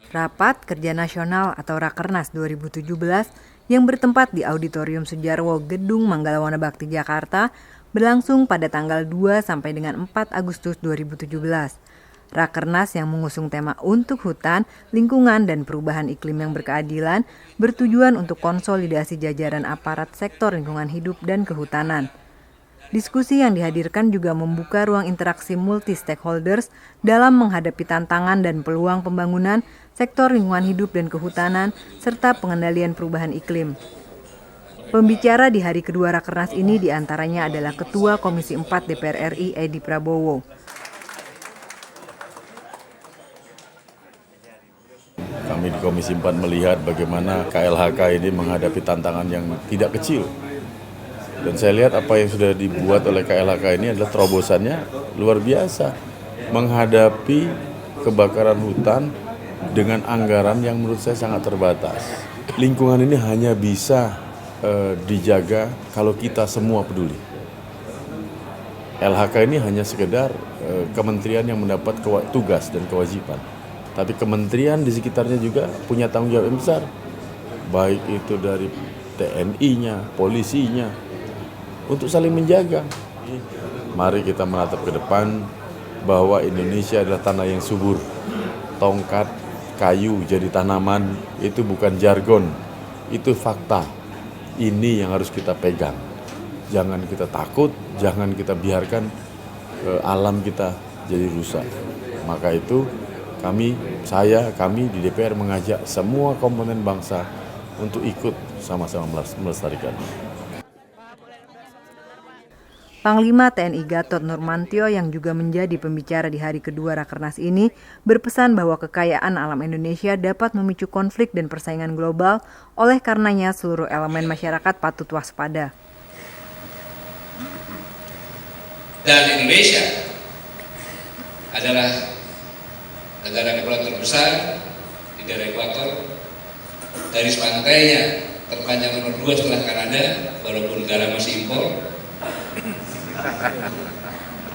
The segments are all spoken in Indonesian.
Rapat Kerja Nasional atau Rakernas 2017 yang bertempat di Auditorium Sujarwo Gedung Manggala Bakti Jakarta berlangsung pada tanggal 2 sampai dengan 4 Agustus 2017. Rakernas yang mengusung tema untuk hutan, lingkungan, dan perubahan iklim yang berkeadilan bertujuan untuk konsolidasi jajaran aparat sektor lingkungan hidup dan kehutanan. Diskusi yang dihadirkan juga membuka ruang interaksi multi-stakeholders dalam menghadapi tantangan dan peluang pembangunan sektor lingkungan hidup dan kehutanan, serta pengendalian perubahan iklim. Pembicara di hari kedua Rakernas ini diantaranya adalah Ketua Komisi 4 DPR RI Edi Prabowo. Kami di Komisi 4 melihat bagaimana KLHK ini menghadapi tantangan yang tidak kecil. Dan saya lihat apa yang sudah dibuat oleh KLHK ini adalah terobosannya luar biasa. Menghadapi kebakaran hutan dengan anggaran yang menurut saya sangat terbatas. Lingkungan ini hanya bisa dijaga kalau kita semua peduli. LHK ini hanya sekedar kementerian yang mendapat tugas dan kewajiban. Tapi kementerian di sekitarnya juga punya tanggung jawab yang besar. Baik itu dari TNI-nya, polisinya, untuk saling menjaga. Mari kita menatap ke depan bahwa Indonesia adalah tanah yang subur. Tongkat kayu jadi tanaman itu bukan jargon, itu fakta. Ini yang harus kita pegang. Jangan kita takut, jangan kita biarkan alam kita jadi rusak. Maka itu kami di DPR mengajak semua komponen bangsa untuk ikut sama-sama melestarikan. Panglima TNI Gatot Nurmantio yang juga menjadi pembicara di hari kedua Rakernas ini berpesan bahwa kekayaan alam Indonesia dapat memicu konflik dan persaingan global, oleh karenanya seluruh elemen masyarakat patut waspada. Dan Indonesia adalah negara kepulauan terbesar di daerah ekuator, garis pantainya terpanjang nomor 2 setelah Kanada, walaupun negara masih impor,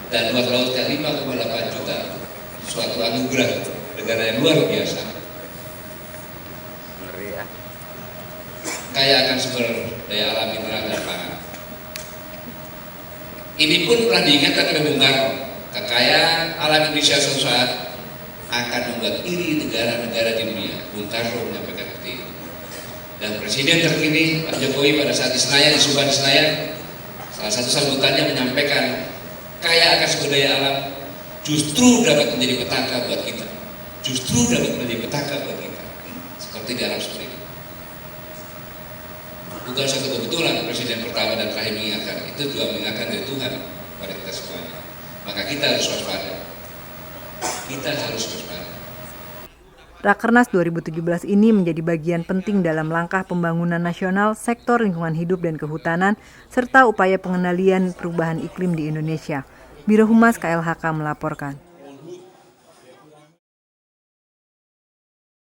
dan luas lautnya 5,8 juta, suatu anugerah negara yang luar biasa. Kaya akan sumber daya alam, mineral, dan pangan. Ini pun pernah diingatkan oleh Bung Karno, kekayaan alam Indonesia suatu saat akan membuat iri negara-negara di dunia. Bung Karno menyampaikan seperti itu. Dan Presiden terpilih Pak Jokowi pada saat di Senayan, di Subang di Senayan, salah satu sambutannya menyampaikan kaya akan sumber daya alam justru dapat menjadi petaka buat kita. Justru dapat menjadi petaka buat kita. Seperti di Arab Saudi. Bukan satu kebetulan Presiden pertama dan terakhir mengingatkan, itu juga mengingatkan dari Tuhan pada kita semuanya. Maka kita harus waspada. Kita harus waspada. Rakernas 2017 ini menjadi bagian penting dalam langkah pembangunan nasional sektor lingkungan hidup dan kehutanan, serta upaya pengendalian perubahan iklim di Indonesia. Biro Humas KLHK melaporkan.